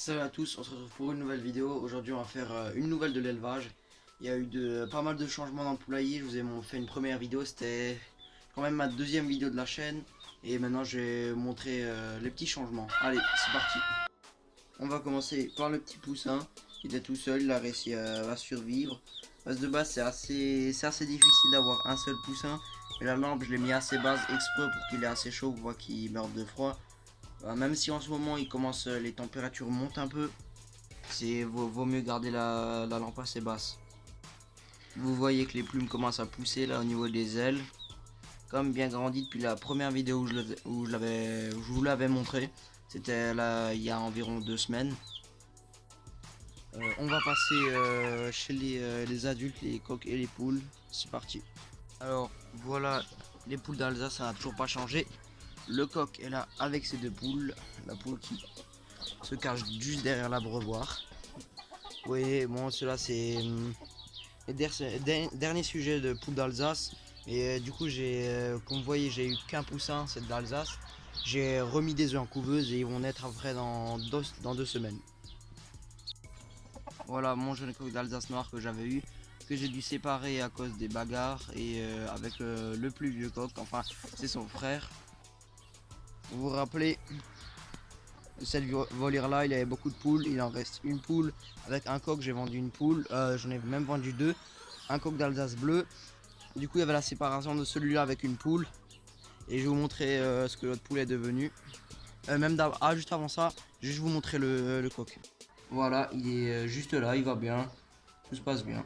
Salut à tous, on se retrouve pour une nouvelle vidéo. Aujourd'hui on va faire une nouvelle de l'élevage. Il y a eu pas mal de changements dans le poulailler. Je vous ai fait une première vidéo, c'était quand même ma deuxième vidéo de la chaîne. Et maintenant je vais montrer les petits changements. Allez, c'est parti. On va commencer par le petit poussin. Il était tout seul, il a réussi à survivre. Parce que de base c'est assez difficile d'avoir un seul poussin. Mais la lampe je l'ai mis assez basse exprès pour qu'il ait assez chaud pour qu'il meure de froid. Même si en ce moment les températures montent un peu, vaut mieux garder la lampe assez basse. Vous voyez que les plumes commencent à pousser là au niveau des ailes. Comme bien grandi depuis la première vidéo où je vous l'avais montré. C'était là il y a environ 2 semaines. On va passer chez les adultes, les coqs et les poules. C'est parti. Alors voilà, les poules d'Alsace, ça n'a toujours pas changé. Le coq est là avec ses deux poules. La poule qui se cache juste derrière l'abreuvoir. Oui, bon, cela c'est le dernier sujet de poule d'Alsace. Et du coup, comme vous voyez, j'ai eu qu'un poussin, c'est d'Alsace. J'ai remis des œufs en couveuse et ils vont naître après dans 2 semaines. Voilà mon jeune coq d'Alsace noir que j'avais eu, que j'ai dû séparer à cause des bagarres et avec le plus vieux coq, enfin c'est son frère. Vous vous rappelez, cette volière là, il avait beaucoup de poules, il en reste une poule. Avec un coq, j'ai vendu une poule, j'en ai même vendu deux. Un coq d'Alsace bleu. Du coup, il y avait la séparation de celui-là avec une poule. Et je vais vous montrer ce que l'autre poule est devenue. Juste avant ça, je vais juste vous montrer le coq. Voilà, il est juste là, il va bien, tout se passe bien.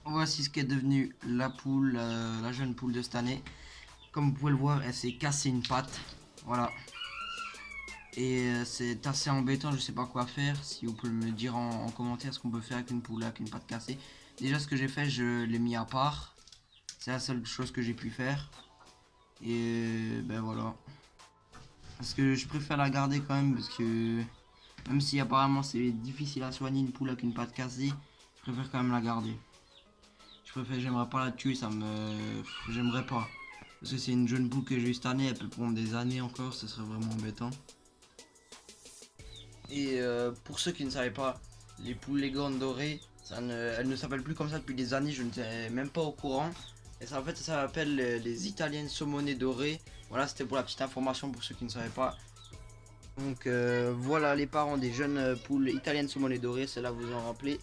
Voici ce qu'est devenu la poule, la jeune poule de cette année. Comme vous pouvez le voir, elle s'est cassé une patte. Voilà. Et c'est assez embêtant, je sais pas quoi faire. Si vous pouvez me dire en commentaire ce qu'on peut faire avec une poule avec une patte cassée. Déjà, ce que j'ai fait, je l'ai mis à part. C'est la seule chose que j'ai pu faire. Et ben voilà. Parce que je préfère la garder quand même. Parce que même si apparemment c'est difficile à soigner une poule avec une patte cassée, je préfère quand même la garder. J'aimerais pas la tuer, j'aimerais pas. Parce que c'est une jeune poule que j'ai eu cette année, elle peut prendre des années encore, ce serait vraiment embêtant. Et pour ceux qui ne savaient pas, les poules Leghorn dorées, elles ne s'appellent plus comme ça depuis des années, je n'étais même pas au courant. Et ça, en fait, ça s'appelle les italiennes saumonées dorées. Voilà, c'était pour la petite information pour ceux qui ne savaient pas. Donc voilà les parents des jeunes poules italiennes saumonées dorées, celles-là vous en rappelez.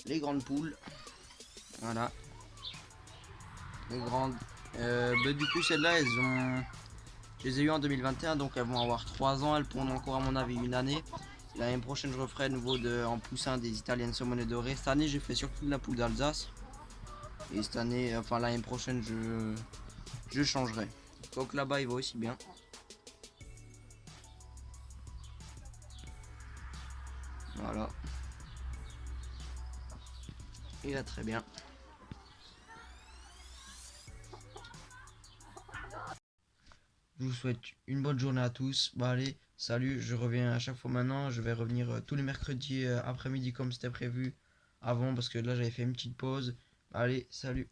Les grandes poules. Voilà. Les grandes. Du coup, celles-là, je les ai eues en 2021, donc elles vont avoir 3 ans. Elles pourront encore, à mon avis, une année. L'année prochaine, je referai à nouveau en poussin des italiennes saumonées dorées. Cette année, j'ai fait surtout de la poule d'Alsace. Et cette année, enfin l'année prochaine, je changerai. Donc là-bas, il va aussi bien. Voilà. Il va très bien. Je vous souhaite une bonne journée à tous. Bah allez, salut, je reviens à chaque fois maintenant. Je vais revenir tous les mercredis après-midi comme c'était prévu avant parce que là j'avais fait une petite pause. Allez, salut.